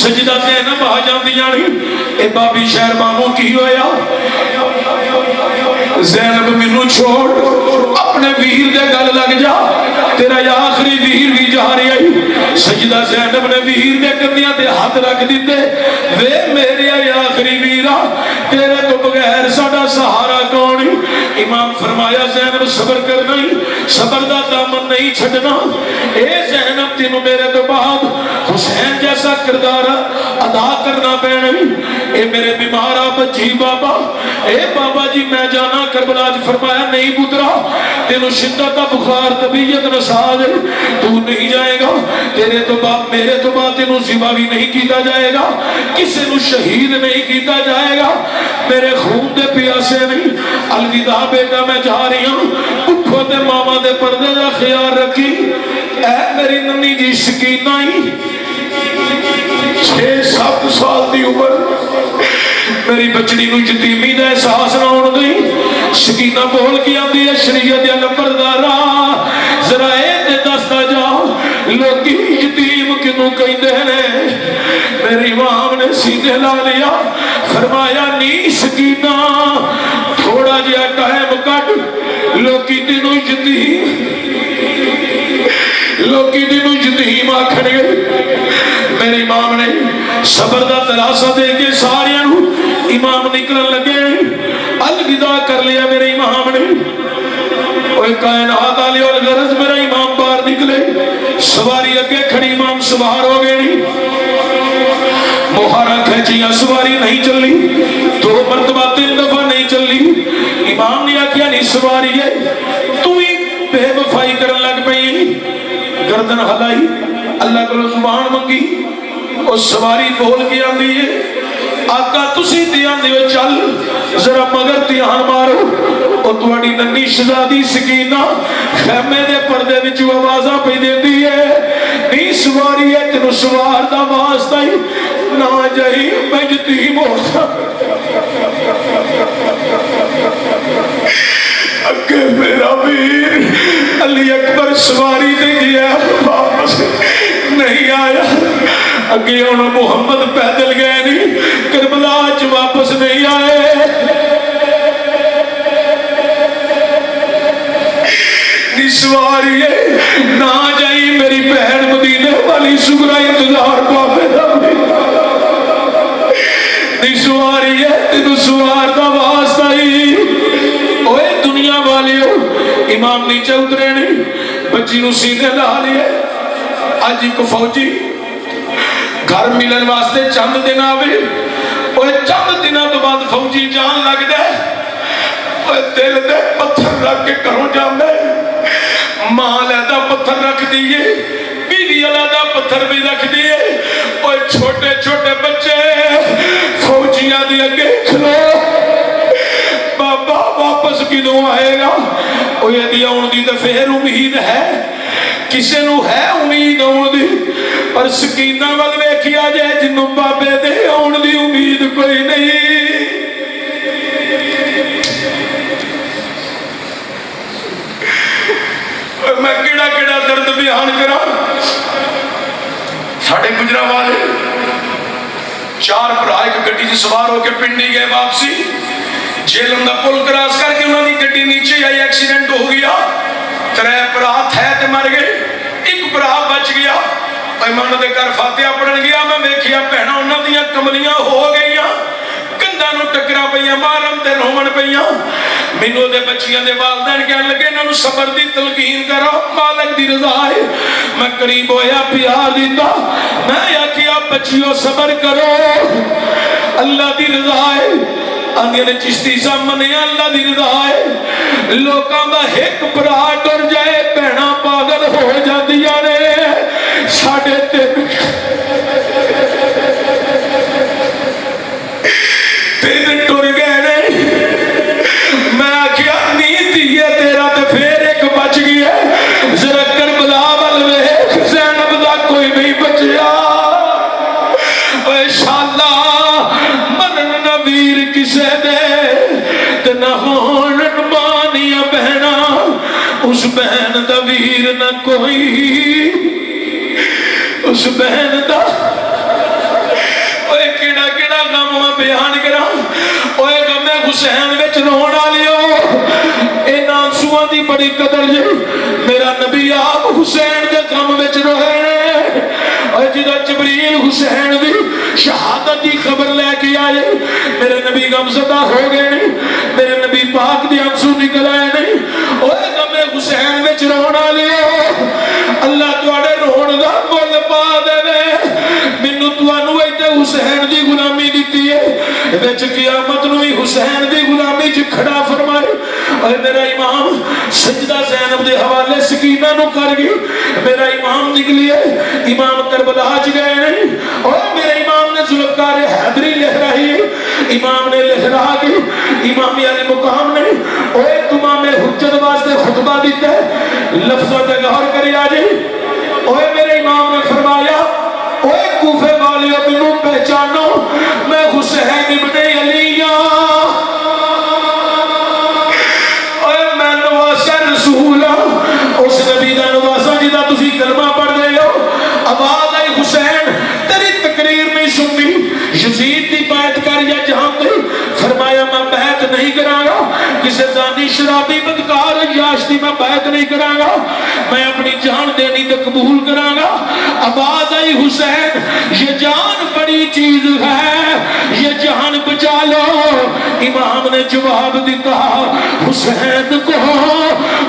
سجدہ زینب آ جاندیاں نہیں، اے بابی شہر بانوں کی ہویا، زینب منو چھوڑ اپنے ویر دے گل لگ جا، تیرا یا آخری ویر بھی جا رہی ہے، سجدہ زینب نے ویر دے کندیاں دے ہاتھ رکھ دیتے، وے میرے یا آخری ویرہ تیرے تو بغیر ساڑا سہارا کونی، امام فرمایا زینب صبر کرنا ہی، صبر دا دامن نہیں چھڑنا، اے زینب تینوں میرے تو بعد حسین جیسا کردار ادا کرنا پینے، اے میرے بیمار آپ جی بابا، اے بابا جی میں جانا کربلا جی، فرمایا نہیں پترا تینوں شدت بخار طبیعت نساز ہے، تو نہیں جائے گا، تیرے تو باپ میرے تو باپ تینوں زبا بھی نہیں کیتا جائے گا، کسے نو شہید نہیں کیتا جائے گا، میرے خون دے پیاسے نہیں، الوداع بیٹا میں جا رہی ہوں، اٹھو تے ماما دے پردے دا خیال رکھی، اے میری ننی جی سکینہ ہی 6-7 سال دی عمر، میری بچڑی نو یتیمی دا احساس نہ ہونے دی، سکینہ بول کی آندی ہے شریعت یا لمبردارا ذرا اے تے دستا جا لوگی یتیم کنو کہندے نے، میری ماں نے سینے لا لیا، فرمایا نی سکینہ تھوڑا جیا ٹائم کٹ، لوگی تینو یتیم آکھن گئے، میری ماں نے صبر دا تلاسا دے کے سارے امام نکلن لگے الوداع کر لیا میرے امام نے اوے کائنات والی اور غرض میرا امام باہر نکلے سواری اگے کھڑی امام سوار ہو گئے مہارا کھینچیاں سواری نہیں چلی 2 مرتبہ 3 دفعہ نہیں چلی امام نے آکھیا نہیں سواری ہے تم ہی بے وفائی کرن لگ پئی گردن ہلائی اللہ کو زبان منگی اور سواری بول کے آندی ہے آقا تسی تے آندے ہو چل ذرا مگر دھیان مارو اور تہاڈی ننھی شہزادی سکینہ خیمے دے پردے وچ آوازاں پئی دیندی ہے نہیں سواری ہے تینوں سوار دا واسطہ ہی نہ جائی میں یتیم ہوتا اگے میرا ویر علی اکبر سواری دے گیا واپس نہیں آیا اگے انہوں محمد پیدل گئے نہیں کربلا چ واپس نہیں آئے سواری نہ جائی میری بہن مدینے والی سگرا انتظار پاپے نہیں سواری ہے تینوں سوار دا واسطہ ہی اوے دنیا والے امام نیچے اترے نہیں بچی نو سینے لا لیے اج ایک فوجی گھر ملن واسطے چند دن آوے اوے چند دنوں تو بعد فوجی جان لگ جائے اوے دل دے پتھر رکھ کے گھروں جاندے ماں علیحدہ پتھر رکھ دیئے بیوی علیحدہ پتھر بھی رکھ دیئے اوے چھوٹے چھوٹے بچے فوجیاں دی اگے کھلو بابا واپس کدوں آئے گا اوے دی آن دی دفیر امید ہے کسے نو ہے امید آن دی اور سکینہ والوے کیا جائے جنوں بابے دے آن دی امید کوئی نہیں میں کیڑا کیڑا درد بیان کرا ساڑھے گجرہ والے 4 بھرا ایک گڈی جی سوار ہو کے پنڈی گئے واپسی جیلم دا پل کراس کر کے انہوں نے گڈی نیچے آئی ایکسیڈنٹ ہو گیا 3 بھرا تھے تے مر گئے 1 بھرا بچ گیا ایمان دے گھر فاتحہ پڑھن گیا میں دیکھیا بہنا انہاں دیاں کملیاں ہو گئیاں کندا نو ٹکرا پئیاں مارن تے رومن پئیاں مینوں دے بچیاں دے والدین کہن لگے انہاں نو صبر دی تلقین کرو مالک دی رضا ہے میں قریب ہویا پیار دیتا میں آکھیا بچیو صبر کرو اللہ دی رضا ہے آندھے نے چشتی صاحب منیا اللہ دی رضا ہے لوکاں دا ایک بھرا ٹر جائے بہنا پاگل ہو جاندیاں نے ساڑھے 3 ٹر گئے نے میں آکھیا نہیں دیئے تیرا تے پھر ایک بچ گیا ذرا کربلا والوے زینب دا کوئی نہیں بچیا اے شاءاللہ منن نہ ویر کسے دے تے نہ ہونن مانیاں بہنا اس بہن دا ویر نہ کوئی اس بہن دا اوے کیڑا کیڑا غم میں بیان کرا اوے غم حسین وچ رون والیو اے نانسواں دی بڑی قدر جے میرا نبی آپ حسین دے غم وچ روئے اوے جدا جبریل حسین دی شہادت دی خبر لے کے آئے میرے نبی غم زدہ ہو گئے میرے نبی پاک دی آنسو نکل آئے نہیں اوے غم حسین وچ رون والیو اللہ تواڈے رون دا مول پا دے مینوں تانوں ایتھے حسین دی غلامی دتی ہے وچ قیامت نوں ہی حسین دی غلامی چ کھڑا فرمائے اے میرا امام سجدہ زینب دے حوالے سکینہ نو کر گئی میرا امام نکلی ہے امام کربلا چ گئے نہیں اور میرے امام نے ذوالفقار حیدری لہرائی امام نے لہرا کے امامی علی مقام نے اوے تمام حجت واسطے خطبہ دیتا ہے لفظوں تے غور کری آ جی اوے میرے امام نے فرمایا اوے کوفے والیو مینوں پہچانو میں حسین ابن علی اوے میں نواسہ رسول اس نبی دا نواسہ جدا تسی کلمہ پڑھ رہے ہو آواز آئی حسین تیری تقریر نہیں سنی یزید دی بیعت کر یا جہاں دی فرمایا میں بیعت نہیں کراں گا کسی ذاتی شرابی بدکار یاش دی میں بیعت نہیں کراں گا، میں اپنی جان دینی تو قبول کراں گا۔ آواز آئی حسین یہ جان بڑی چیز ہے، یہ جان بچا لو۔ امام نے جواب دیتا حسین کو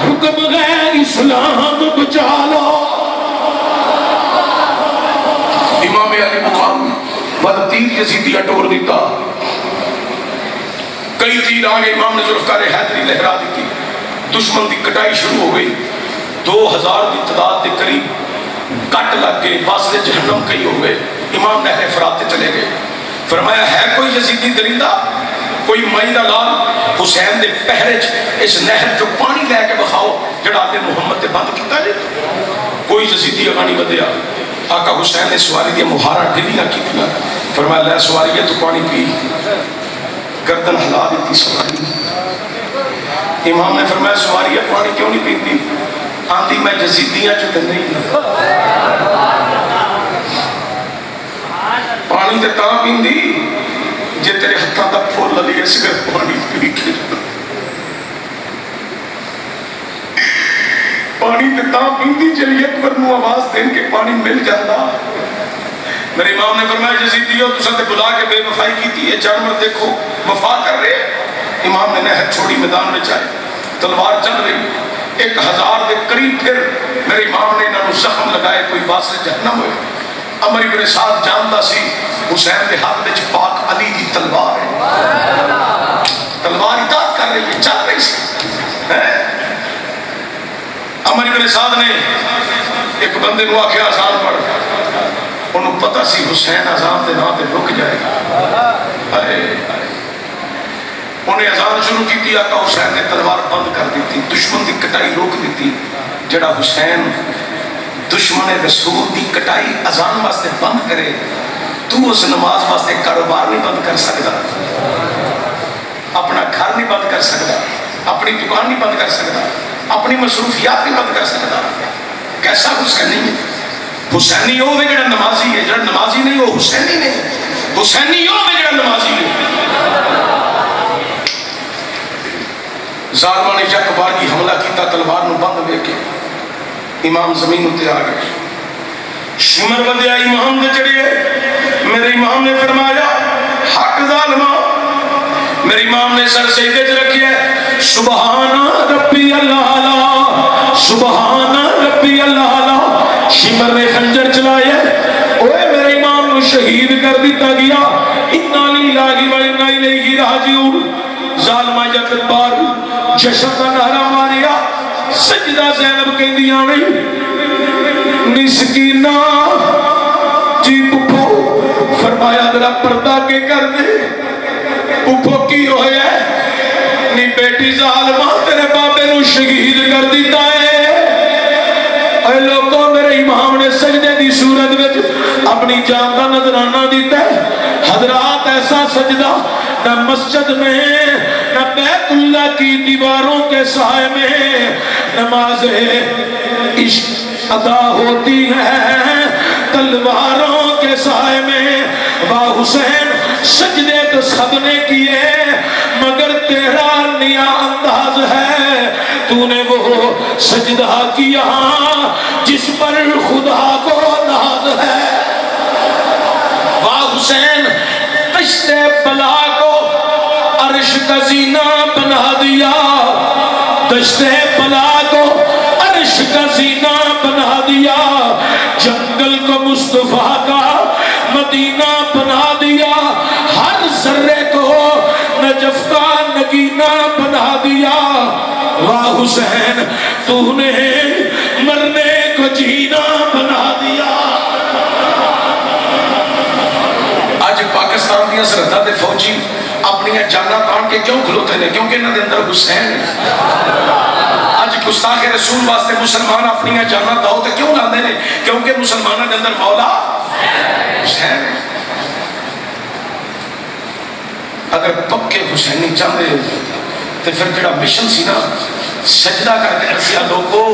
حکم ہے اسلام بچا لو۔ امام علی مقام بد تیر یزیدیہ ٹور دیتا، کئی تیر آگے امام نے ذوالفقار حیدری لہرا دیتی، دشمن دی کٹائی شروع ہو گئی، 2000 دی تعداد کے قریب کٹ لگ گئے، واصل جہنم کئی ہو گئے۔ امام نہر فرات چلے گئے، فرمایا ہے کوئی یزیدی درندہ، کوئی مائی دا لال حسین دے پہرے اس نہر جو پانی لے کے بخاؤ جڑا آل محمد تے بند کیتا جائے۔ کوئی یزیدی اگانی بدیا، آقا حسین نے سواری دیا مہارا ڈلیاں کی دیا، فرمایا لے سواری ہے تو پانی پی، گردن ہلا دیتی سواری۔ امام نے فرمایا سواری ہے پانی کیوں نہیں پیتی؟ آندھی میں یزیدیاں چکے نہیں، پانی تے تاں پیندی جے تیرے ہتھاں دا پھول للی اس کر پانی پی کے پانی تے تاں پیندی جلی اکبر نو آواز دین کے پانی مل جاتا۔ میرے امام نے فرمایا یزیدیو تساں تے بلا کے بے وفائی کیتی ہے، جانور دیکھو وفا کر رہے۔ امام نے نہر چھوڑی، میدان میں جائے، تلوار چل رہی، 1000 دے قریب پھر میرے امام نے انہوں زخم لگائے، کوئی باس جہنم ہوئے۔ عمر ابن سعد جانتا سی حسین دے ہاتھ وچ پاک علی دی تلوار ہے، تلوار اطاعت کر رہی ہے، چل رہی سی۔ عمر ابن سعد نے ایک بندے کو آخیا آزان پڑھ، انہوں پتہ سی حسین آزان دے نام تے رک جائے گا، انہیں آزان شروع کی تھی، آقا حسین نے تلوار بند کر دی تھی، دشمن دی کٹائی روک دی تھی۔ جڑا حسین دشمن رسول دی کٹائی اذان واسطے بند کرے، تو اس نماز واسطے کاروبار نہیں بند کر سکتا، اپنا گھر نہیں بند کر سکتا، اپنی دکان نہیں بند کر سکتا، اپنی مصروفیات نہیں بند کر سکتا۔ کیسا حسینی ہے؟ حسینی ہو جڑا نمازی ہے، جڑا نمازی نہیں ہو حسینی نہیں، حسینی ہو جڑا نمازی ہے۔ ظالماں نے یک بار کی حملہ کیتا، تلوار نو بند لے کے امام زمین اتے آ گئے، شمر بندیا امام دے چڑھے۔ میرے امام نے فرمایا حق ظالمہ، میرے امام نے سر سجدے چ رکھی ہے، سبحان ربی اللہ، سبحان ربی اللہ۔ شمر نے خنجر چلایا، اوے میرے امام نو شہید کر دیتا گیا، انا للہ و انا الیہ راجعون۔ ظالمہ یک بار جشن کا نعرہ ماریا، سجدہ زینب کہندیاں نہیں، مسکینہ جی پپھو، فرمایا ذرا پردہ کے کر دے، پپھو کی ہویا ہے؟ نی بیٹی ظالمہ تیرے بابے نو شہید کر دیتا ہے۔ اے لوگوں میرے امام نے سجدے دی صورت وچ اپنی جان کا نذرانہ دیتا ہے۔ حضرات ایسا سجدہ نہ مسجد میں نہ بیت اللہ کی دیواروں کے سائے میں نماز عشق ادا ہوتی ہے، تلواروں کے سائے میں۔ واہ حسین سجدے تو سب نے کیے مگر تیرا نیا انداز ہے، تو نے وہ سجدہ کیا جس پر خدا کو ناز ہے۔ واہ حسین کشت بلا کو عرش کا زینہ بنا دیا، دشت بلا کو عرش کا زینہ بنا دیا، جنگل کو مصطفیٰ کا مدینہ بنا دیا، ہر ذرے کو نجف کا نگینہ بنا دیا۔ واہ حسین تو نے مرنے کو جینا بنا دیا۔ آج پاکستان دیا سرحداں دے فوجی اپنی جاناں تان کے کیوں کھلوتے ہیں؟ کیونکہ انہاں دے اندر حسین ہے۔ آج گستاخ رسول واسطے مسلمان اپنی جاناں داؤ تے کیوں لاندے نے؟ کیونکہ مسلمانوں دے اندر مولا حسین ہے۔ اگر پکے حسینی چاہتے تو پھر جڑا مشن سی نا سجدہ کر کے رسیا لوگوں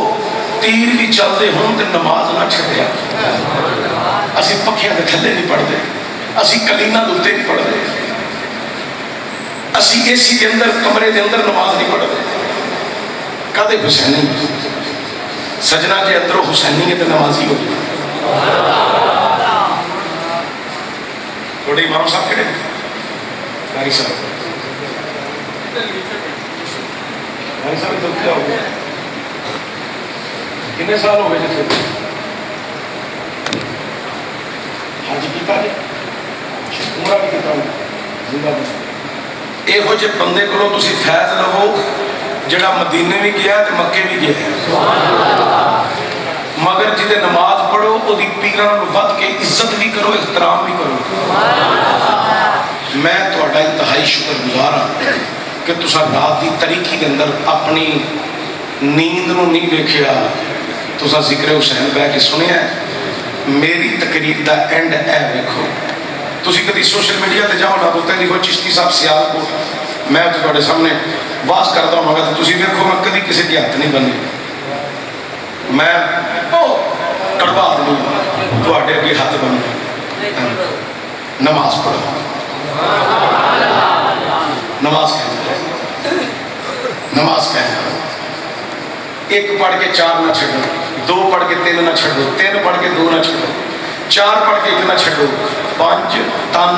تیر بھی چلتے ہوں تو نماز نہ چھڑیا، اسی پکھیاں دے تھلے نہیں پڑھتے، اسی کلینہ دلتے نہیں پڑھتے۔ اسی AC کے اندر کمرے کے اندر نماز نہیں پڑھتے کدے حسینی سجنا جی اندروں حسینی ہے تو نمازی ہو گئی تھوڑے امام صاحب کہڑے قاری صاحب تو کیا ہو گیا کتنے سال ہو گئے جیسے حج کیتا جی عمرہ بھی کیتا زندہ یہو جہ بندے کو تسی فیض لو جڑا مدینے بھی گیا تے مکے بھی گیا مگر جدے نماز پڑھو وہ پیران ود کے عزت بھی کرو احترام بھی کرو میں تہاڈا انتہائی شکر گزار ہاں کہ تسا رات دی تاریکی کے اندر اپنی نیند نو نہیں دیکھیا تسا ذکر حسین بہ کے سنیا میری تقریر دا اینڈ اے ویکھو تسی کدی سوشل میڈیا تے جاؤ نہ تو لکھو چشتی صاحب سیالکوٹ میں تہاڈے سامنے واز کرتا ہوں مگر تسی ویکھو میں کدی کسی کے ہاتھ نہیں بنی میں کڑوا آدمی ہوں تہاڈے اگے ہاتھ بننا نماز پڑھو نماز کہنا ایک پڑھ کے 4 نہ چھڑو 2 پڑھ کے 3 نہ چھڑو 3 پڑھ کے 2 نہ چھڑو 4 پڑھ کے 1 نہ چھڑو 5 تن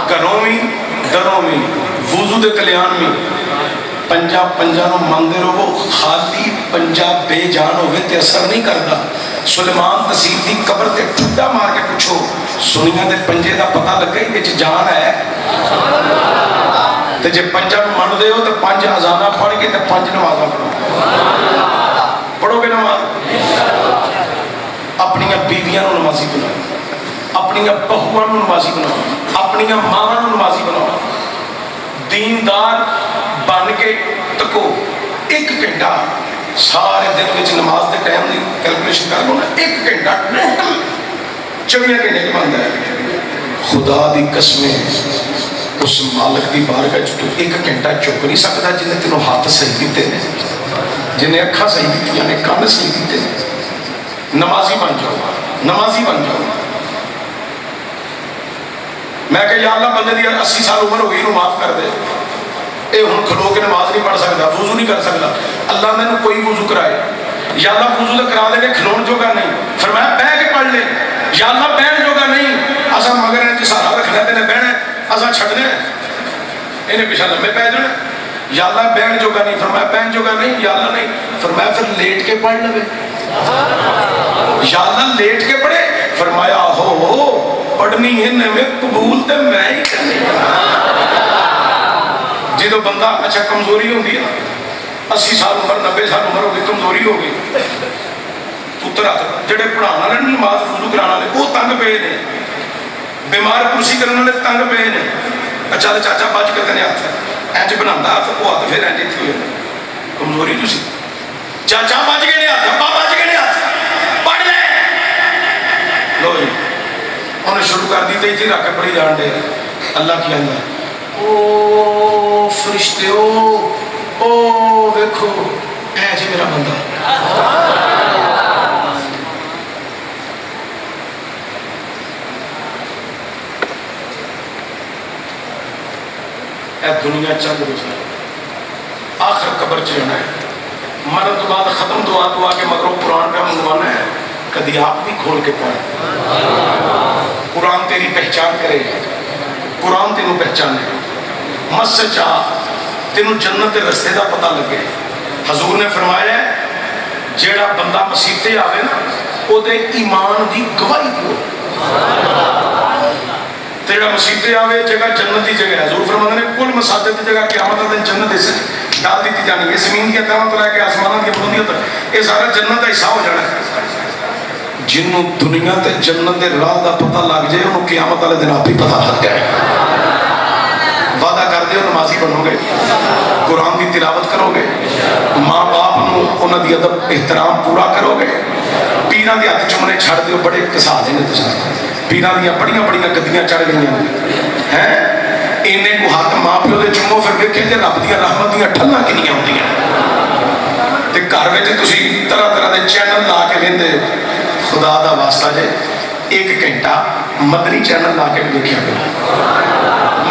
گھروں میں دروں میں وضو دے کلیان میں پنجا نو مانگے رہو خالی پنجا بے جان ہوئے تے اثر نہیں کرتا سلیمان تسیب دی قبر تے ٹھڈا مار کے پوچھو سنیا دے پنجے دا پتہ لگے وچ جان ہے تے جے پنجا نو من دے ہو تے 5 اذاناں پڑھ کے تے 5 نمازاں پڑھو پڑھو گے نماز اپنی بیویاں نو نمازی بناؤ اپنی بہواں نو نمازی بناؤ اپنی ماواں نو نمازی بناؤ دیندار بن کے تکو 1 گھنٹہ سارے دن وچ نماز دے ٹائم دی کیلکولیشن کر لو نا 1 گھنٹہ ٹوٹل 24 گھنٹے کا بنتا ہے خدا دی قسمیں اس مالک دی بارگاہ چ 1 گھنٹہ چک نہیں سکتا جن نے تینوں ہاتھ صحیح دیتے ہیں جنہیں اکھاں صحیح دیتی نے کان صحیح دیتے ہیں نمازی بن جاؤ نمازی بن جاؤ میں کہ یا اللہ بندے دی 80 سال عمر ہو گئی انہوں معاف کر دے اے ہن کھلو کے نماز نہیں پڑھ سکتا وضو نہیں کر سکتا اللہ نے کوئی وضو کرائے یا اللہ وضو تو کرا دے گے کھلون جوگا نہیں فرمایا بہ کے پڑھ لے یا اللہ بہن جوگا نہیں اسا مگر ہے سہارا رکھنا تے نے بہنا اسا چھڈنا انہیں پیچھے لمبے پہ جانا یا اللہ بہن جوگا نہیں فرمایا بہن جوگا نہیں یا اللہ نہیں فرمایا پھر لیٹ کے پڑھ لے یا اللہ لیٹ کے پڑھے فرمایا ہو پڑھنی ہے میں قبول تے میں ہی کرنی جدو بندہ اچھا کمزوری ہوگی 80 سال عمر 90 سال عمر ہوگی کمزوری ہوگی پتر جڑے پڑھانا والے نماز وضو کرانا والے وہ تنگ پے نے بیمار کرسی کرنے والے تنگ پے نے اچھا چاچا بچ کے تنے ہاتھ انج بنا ہاتھ وہ ہاتھ پھر انج ہوئے کمزوری تھی چاچا بچ گئے ہاتھ ابا بچ گئے ہاتھ پڑھ لے لو جی انہیں شروع کر دی تھی رکھ کے پڑھی جان دے اللہ کی اندر او فرشتے او ویکھو اے جی میرا بندہ اے دنیا چند روز ہے آخر قبر چلنا ہے مرد تو بعد ختم دعا کے مگروں قرآن کا منگوانا ہے کدی آپ بھی کھول کے پڑھ قرآن تیری پہچان کرے قرآن تینوں پہچانے مت سے چاہ تینوں جنت کے رستے کا پتہ لگے حضور نے فرمایا جیڑا بندہ مسیح آوے نا وہ دے ایمان دی گواہی کو تیرا مسیح آوے جگہ جنت کی جگہ حضور فرماتے ہیں کل مساجد کی جگہ قیامت دن جنت اس ڈال دیتی جانی ہے زمین کی عظمت تو لے کے آسمان کی بلندیوں تک یہ سارا جنت کا حصہ ہو جانا ہے جنوں دنیا تے جنت دے راہ دا پتہ لگ جائے انہوں قیامت والے دن آپ ہی پتہ لگ جائے وعدہ کر دے نمازی بنو گے قرآن کی تلاوت کرو گے ماں باپ نو انہاں دی ادب احترام پورا کرو گے پیراں دے ہاتھ چومنے چھڑ دیو بڑے کسا دے نے تساں پیراں دیاں بڑیاں بڑیاں گدیاں چڑھ گئیاں ہیں اینے کو ہاتھ ماں پیو دے چومو پھر ویکھے تے رب دیاں رحمت دیاں ٹھلاں کنیاں ہوندیاں تے گھر وچ تسی طرح طرح دے چینل لا کے ویندے خدا دا واسطہ جے 1 گھنٹہ مدنی چینل لا کے دیکھیا کرو